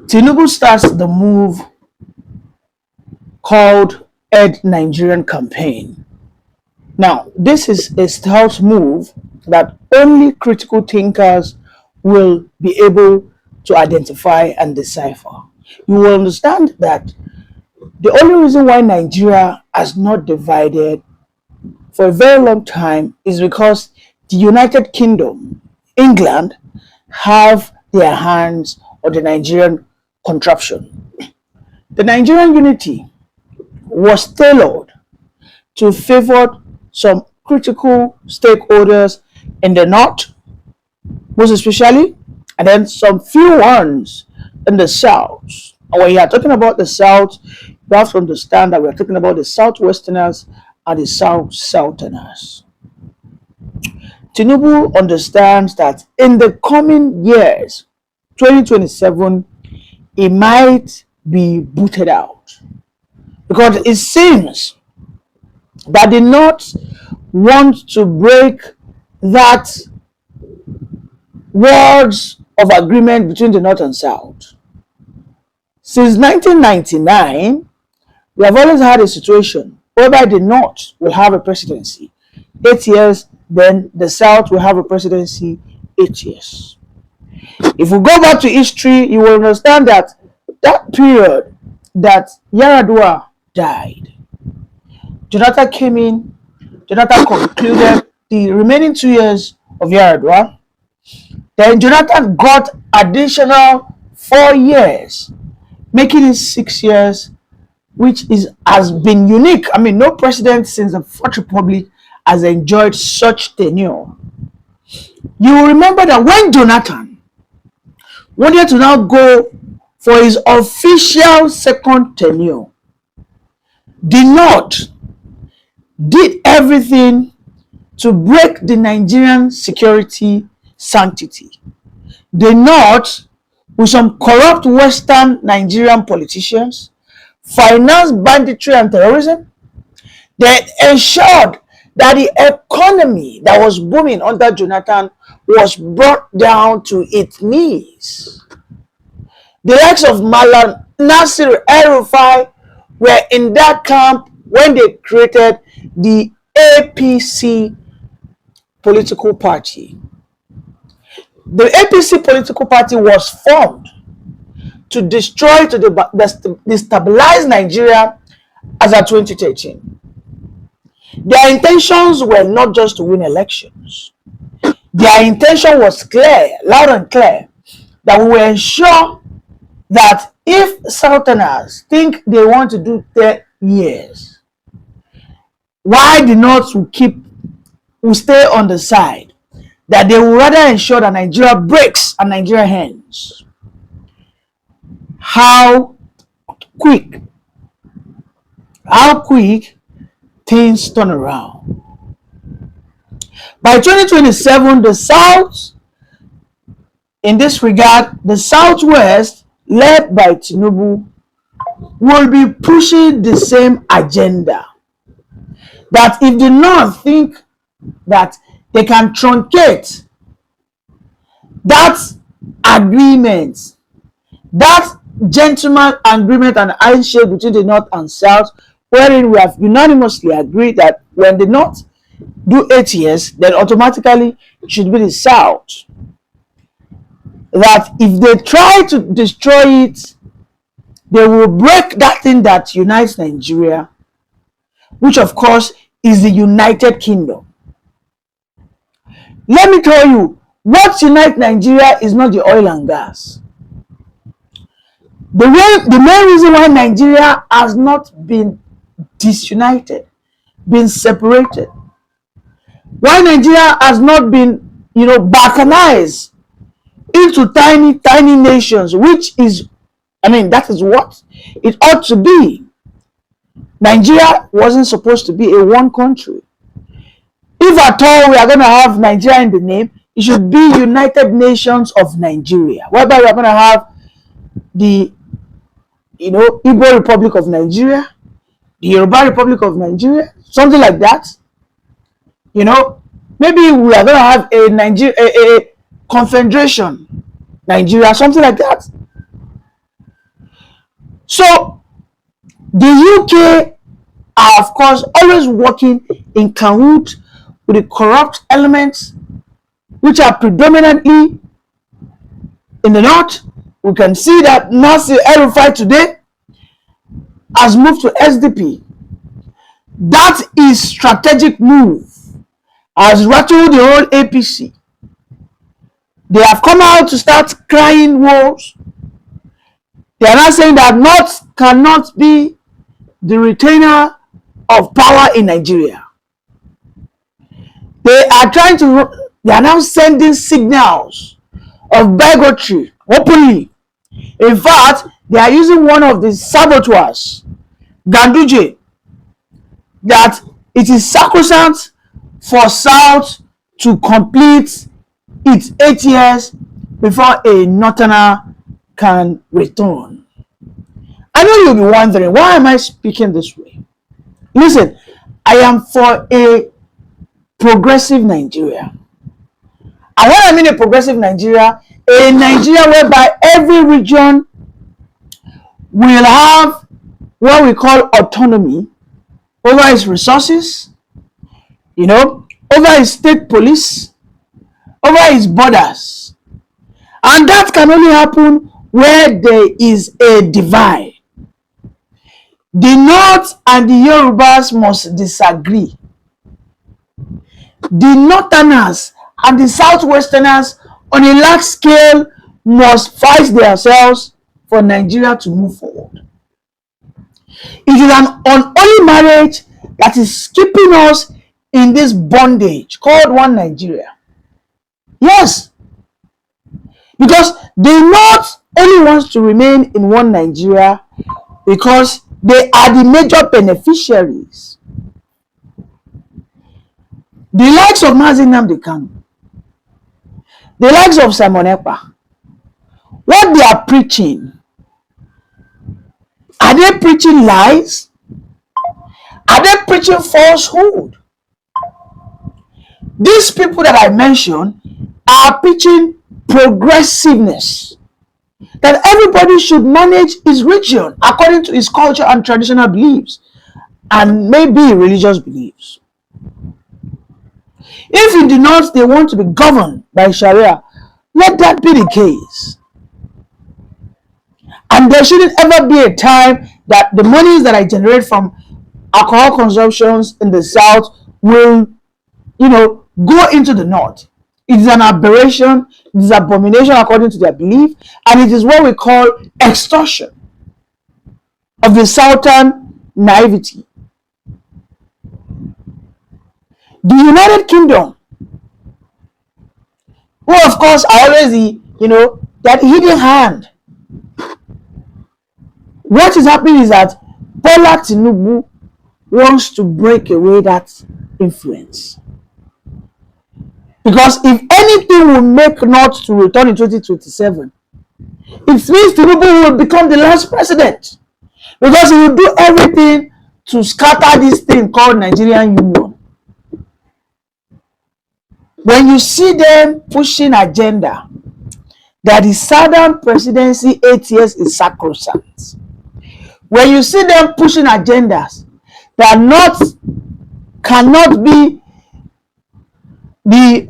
Tinubu starts the move called Ed Nigerian Campaign. Now, this is a stealth move that only critical thinkers will be able to identify and decipher. You will understand that the only reason why Nigeria has not divided for a very long time is because the United Kingdom, England, have their hands on the Nigerian contraption. The Nigerian unity was tailored to favor some critical stakeholders in the north, most especially, and then some few ones in the south. And when you are talking about the south, you have to understand that we are talking about the southwesterners and the southerners. Tinubu understands that in the coming years, 2027, he might be booted out because it seems that the North want to break that words of agreement between the North and South. Since 1999, we have always had a situation whereby the North will have a presidency 8 years, then the South will have a presidency 8 years. If we go back to history, you will understand that that period that Yaradua died, Jonathan came in, Jonathan concluded the remaining 2 years of Yaradua. Then Jonathan got additional 4 years, making it 6 years, which has been unique. I mean, no president since the Fourth Republic has enjoyed such tenure. You will remember that when Jonathan wanted to now go for his official second tenure, the North did everything to break the Nigerian security sanctity. The North, with some corrupt Western Nigerian politicians, financed banditry and terrorism. They ensured that the economy that was booming under Jonathan was brought down to its knees. The likes of Malam Nasir Elrufai were in that camp when they created the APC political party. The APC political party was formed to destroy, to destabilize Nigeria as at 2013. Their intentions were not just to win elections. Their intention was clear, loud and clear, that we will ensure that if Southerners think they want to do 10 years, why the North will stay on the side, that they will rather ensure that Nigeria breaks and Nigeria ends. How quick things turn around. By 2027, the South, in this regard, the Southwest, led by Tinubu, will be pushing the same agenda. That if the North think that they can truncate that agreement, that gentleman agreement and handshake between the North and South, wherein we have unanimously agreed that when the North do 8 years, then automatically it should be the South. That if they try to destroy it, they will break that thing that unites Nigeria, which of course is the United Kingdom. Let me tell you, what unites Nigeria is not the oil and gas. The main reason why Nigeria has not been disunited, been separated, why Nigeria has not been, balkanized into tiny nations, which is, that is what it ought to be. Nigeria wasn't supposed to be a one country. If at all we are going to have Nigeria in the name, it should be United Nations of Nigeria, whereby we are going to have the Igbo Republic of Nigeria, the Yoruba Republic of Nigeria, something like that. Maybe we are going to have a confederation Nigeria, something like that. So the UK are, of course, always working in cahoots with the corrupt elements which are predominantly in the north. We can see that Nasir Elrufai today has moved to SDP. That is strategic move, has rattled the whole APC. They have come out to start crying wolves. They are not saying that North cannot be the retainer of power in Nigeria. They are now sending signals of bigotry openly. In fact, they are using one of the saboteurs, Ganduje, that it is sacrosanct for South to complete its 8 years before a northerner can return. I know you'll be wondering, why am I speaking this way? Listen, I am for a progressive Nigeria. And when I mean a progressive Nigeria, a Nigeria whereby every region will have what we call autonomy over its resources, over its state police, over its borders. And that can only happen where there is a divide. The North and the Yorubas must disagree. The Northerners and the Southwesterners on a large scale must fight themselves for Nigeria to move forward. It is an unholy marriage that is keeping us in this bondage called one Nigeria. Yes, because the North only wants to remain in one Nigeria because they are the major beneficiaries. The likes of Mazi Nnamdi Kanu, the likes of Simon Ekpa, what they are preaching, are they preaching lies? Are they preaching falsehood? These people that I mentioned are preaching progressiveness, that everybody should manage his region according to his culture and traditional beliefs, and maybe religious beliefs. If in the North they want to be governed by Sharia, let that be the case. And there shouldn't ever be a time that the monies that I generate from alcohol consumptions in the South will, go into the North. It is an aberration, it is abomination according to their belief, and it is what we call extortion of the Southern naivety. The United Kingdom, who of course are always that hidden hand. What is happening is that Bola Tinubu wants to break away that influence. Because if anything will make North to return in 2027, it means Tinubu will become the last president. Because he will do everything to scatter this thing called Nigerian Union. When you see them pushing agenda that the Southern presidency 8 years is sacrosanct, when you see them pushing agendas that North cannot be the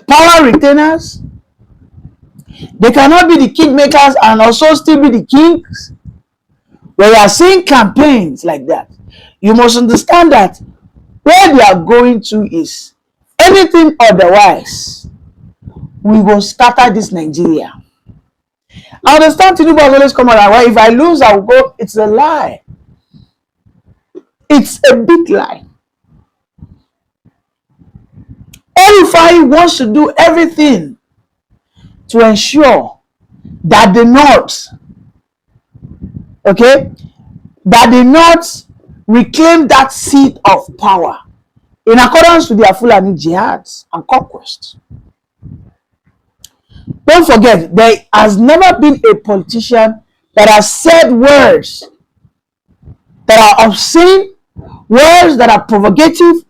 power retainers, they cannot be the kingmakers and also still be the kings, when you are seeing campaigns like that, you must understand that where they are going to is anything otherwise, we will scatter this Nigeria. I understand Tinubu has always come out, well, if I lose, I will go. It's a lie. It's a big lie. Elrufai wants to do everything to ensure that the North, that the North reclaim that seat of power in accordance with their Fulani jihads and conquests. Don't forget, there has never been a politician that has said words that are obscene, words that are provocative,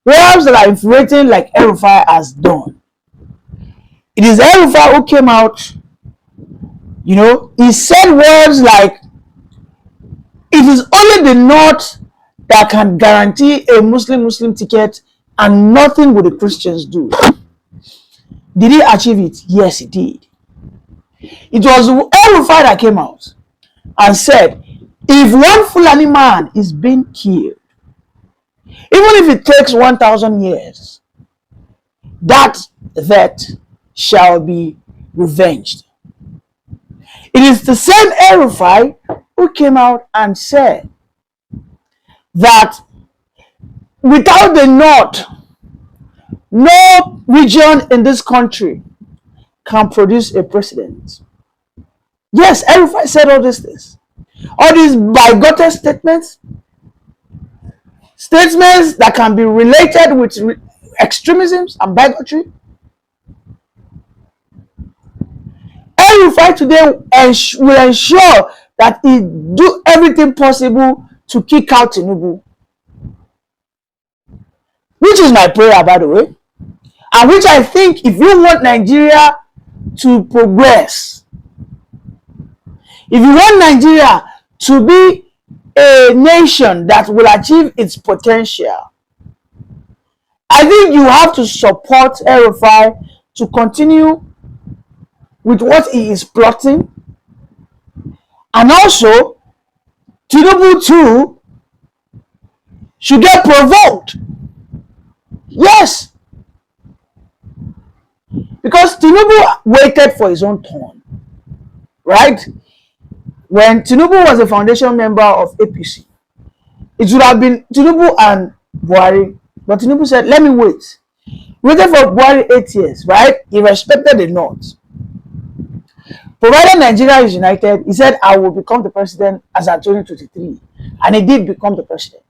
words that are infuriating like Elrufai has done. It is Elrufai who came out, he said words like, It is only the North that can guarantee a Muslim ticket, and nothing will the Christians do. Did he achieve it? Yes, he did. It was Elrufai that came out and said, if one Fulani man is being killed, even if it takes 1,000 years, that shall be revenged. It is the same Elrufai who came out and said that without the North, no region in this country can produce a president. Yes, Elrufai said all these things. All these bigoted statements that can be related with extremisms and bigotry. Elrufai today will ensure that he do everything possible to kick out Tinubu, which is my prayer, by the way, and which I think if you want Nigeria to progress, if you want Nigeria to be a nation that will achieve its potential, I think you have to support Elrufai to continue with what he is plotting, and also Tinubu too should get provoked. Yes, because Tinubu waited for his own turn, right? When Tinubu was a foundation member of APC, it should have been Tinubu and Buhari, but Tinubu said, let me wait. Waited for Buhari 8 years, right? He respected the North. Provided Nigeria is united, he said, I will become the president as at 2023. And he did become the president.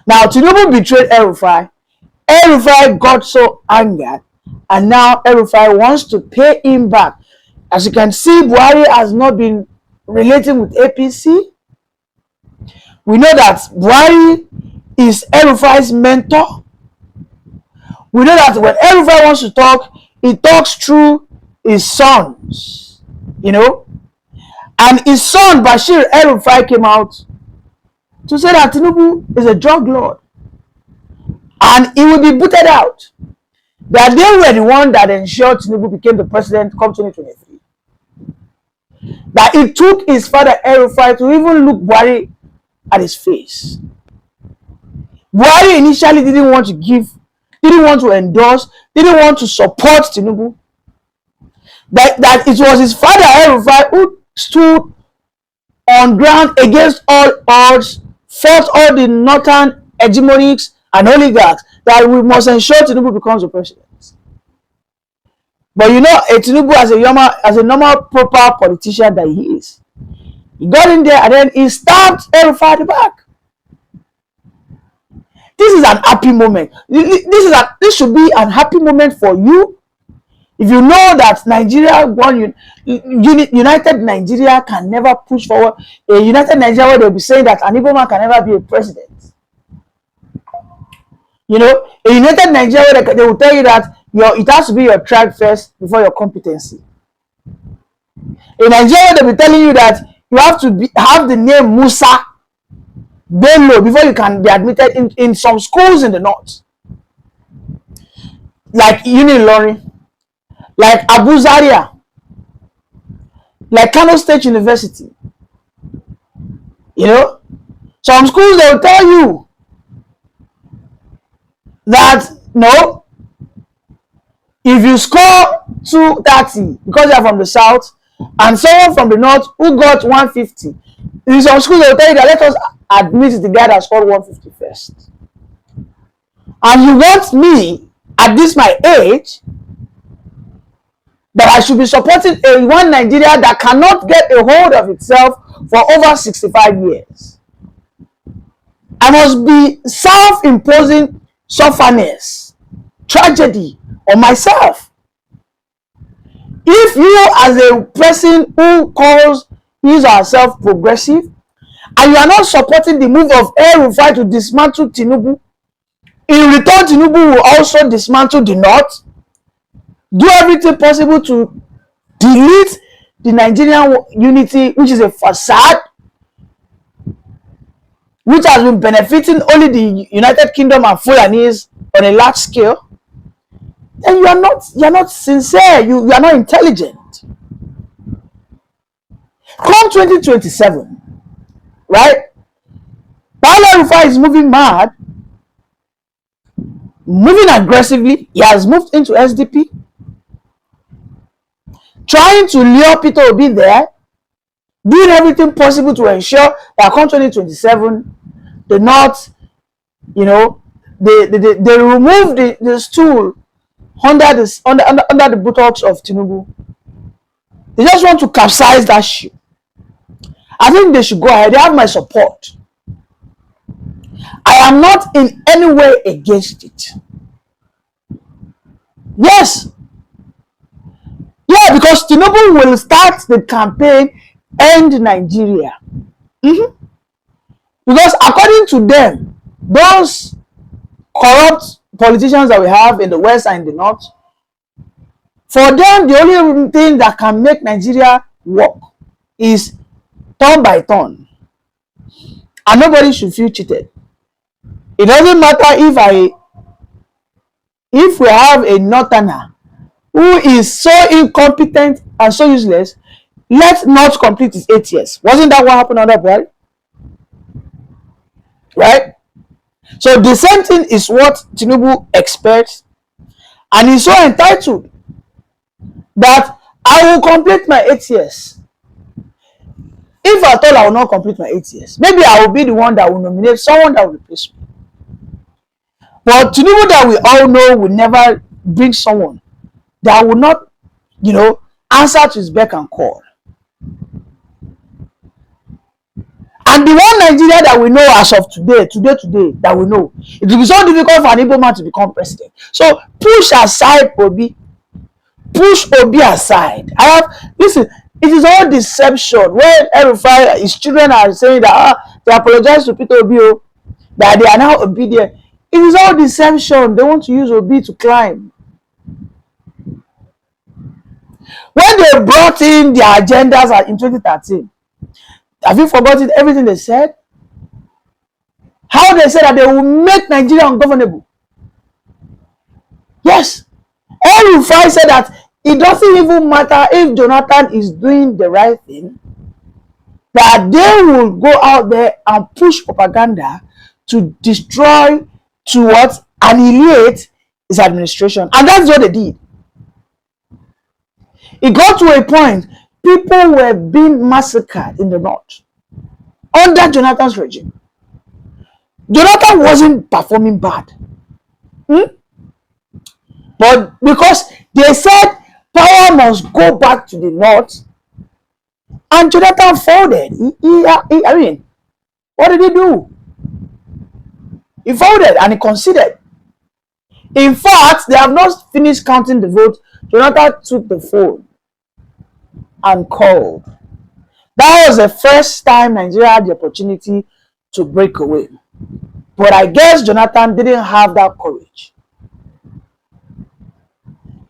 Now, Tinubu betrayed Elrufai. Elrufai got so angered, and now Elrufai wants to pay him back. As you can see, Buhari has not been relating with APC. We know that Buhari is Elrufai's mentor. We know that when Elrufai wants to talk, he talks through his sons, you know. And his son, Bashir Elrufai, came out to say that Tinubu is a drug lord and he will be booted out. That they were the one that ensured Tinubu became the president come 2023. That it took his father Elrufai to even look Buhari at his face. Buhari initially didn't want to endorse, didn't want to support Tinubu. That it was his father Elrufai who stood on ground against all odds, fought all the northern hegemonics and oligarchs, that we must ensure Tinubu becomes the president. But you know, Tinubu as a normal proper politician that he is, he got in there and then he stabbed Elrufai at the back. This is an happy moment. This should be an happy moment for you. If you know that Nigeria, united Nigeria can never push forward a united Nigeria where they'll be saying that an Igbo man can never be a president. You know, a united Nigeria where they will tell you that it has to be your tribe first before your competency. In Nigeria, they'll be telling you that you have to have the name Musa Bello before you can be admitted in some schools in the north, like Unilori, like Abu Zaria, like Kano State University. You know, some schools they will tell you that no, if you score 230 because you are from the south and someone from the north who got 150, in some schools they will tell you that let us admit the guy that scored 150 first. And you want me at this my age that I should be supporting one Nigeria that cannot get a hold of itself for over 65 years. I must be self-imposing sufferness, tragedy on myself. If you as a person who calls herself progressive and you are not supporting the move of Elrufai to dismantle Tinubu, in return Tinubu will also dismantle the North, do everything possible to delete the Nigerian unity, which is a facade. which has been benefiting only the United Kingdom and Fulanis on a large scale, then you are not sincere, you are not intelligent. Come 2027, right? Elrufai is moving mad, moving aggressively. He has moved into SDP, trying to lure Peter Obi there, doing everything possible to ensure that come 2027, the North, they remove the stool under the buttocks of Tinubu. They just want to capsize that ship. I think they should go ahead. They have my support. I am not in any way against it. Yes. Yeah, because Tinubu will start the campaign End Nigeria. Because according to them, those corrupt politicians that we have in the West and in the North, for them, the only thing that can make Nigeria work is turn by turn. And nobody should feel cheated. It doesn't matter if we have a Northerner who is so incompetent and so useless, let's not complete his 8 years. Wasn't that what happened under Buhari? Right? So the same thing is what Tinubu expects, and he's so entitled that I will complete my 8 years. If at all I will not complete my 8 years, maybe I will be the one that will nominate someone that will replace me. But Tinubu that we all know will never bring someone that will not, answer to his beck and call. And the one Nigeria that we know as of today, that we know, it will be so difficult for an Igbo man to become president. So push aside Obi. Push Obi aside. Listen, it is all deception. When Elrufai, his children are saying that they apologize to Peter Obi, that they are now obedient. It is all deception. They want to use Obi to climb. When they brought in their agendas in 2013, have you forgotten everything they said? How they said that they will make Nigeria ungovernable. Yes. Elrufai said that it doesn't even matter if Jonathan is doing the right thing, that they will go out there and push propaganda to destroy, to annihilate his administration. And that's what they did. It got to a point, people were being massacred in the North under Jonathan's regime. Jonathan wasn't performing bad. But because they said power must go back to the North, and Jonathan folded. I mean, what did he do? He folded and he conceded. In fact, they have not finished counting the votes. Jonathan took the phone and called. That was the first time Nigeria had the opportunity to break away. But I guess Jonathan didn't have that courage.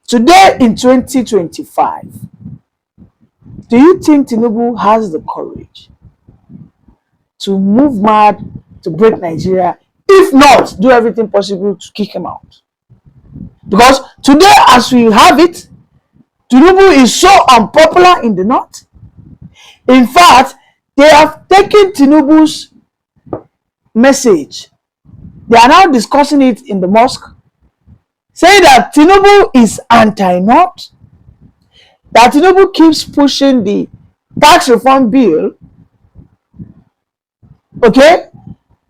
Today in 2025, do you think Tinubu has the courage to move mad to break Nigeria? If not, do everything possible to kick him out. Because today, as we have it, Tinubu is so unpopular in the North. In fact, they have taken Tinubu's message. They are now discussing it in the mosque, saying that Tinubu is anti-North, that Tinubu keeps pushing the tax reform bill, okay,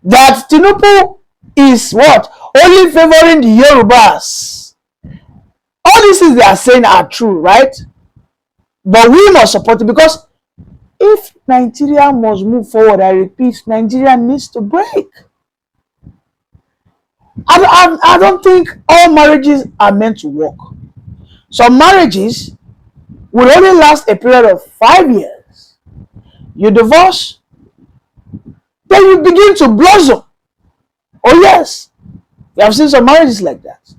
that Tinubu is what? Only favoring the Yorubas. All these things they are saying are true, right? But we must support it, because if Nigeria must move forward, I repeat, Nigeria needs to break. I don't think all marriages are meant to work. Some marriages will only last a period of 5 years. You divorce, then you begin to blossom. Oh yes, we have seen some marriages like that.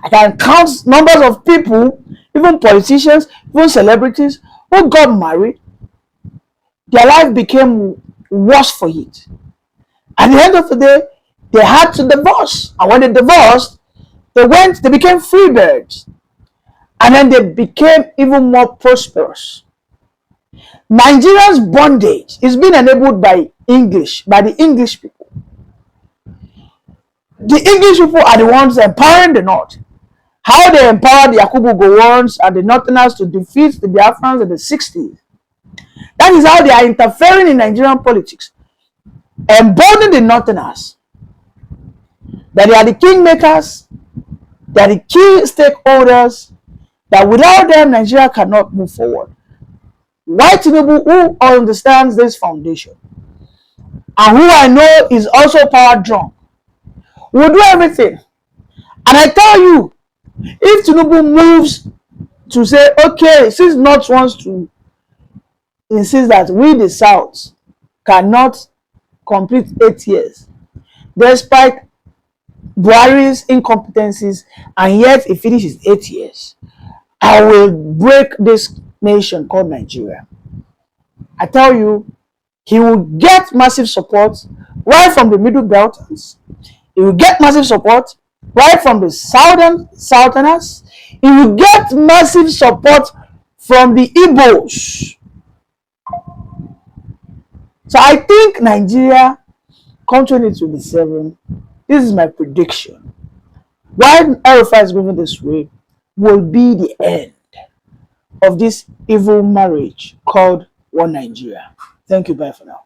I can count numbers of people, even politicians, even celebrities, who got married. Their life became worse for it. At the end of the day, they had to divorce. And when they divorced, they became free birds. And then they became even more prosperous. Nigeria's bondage is being enabled by the English people. The English people are the ones empowering the North. How they empowered the Yakubu Gowons and the Northerners to defeat the Biafrans in the 60s. That is how they are interfering in Nigerian politics. Emboldening the Northerners. That they are the kingmakers, they are the key stakeholders, that without them, Nigeria cannot move forward. Why Tinubu, who understands this foundation, and who I know is also power drunk, will do everything. And I tell you, if Tinubu moves to say, okay, since North wants to insist that we, the South, cannot complete 8 years, despite Buhari's incompetencies, and yet he finishes 8 years, I will break this nation called Nigeria. I tell you, he will get massive support right from the Middle Belters. He will get massive support right from the Southerners. He will get massive support from the Igbos. So I think Nigeria, come 2027, this is my prediction. Why Elrufai is moving this way will be the end of this evil marriage called One Nigeria. Thank you. Bye for now.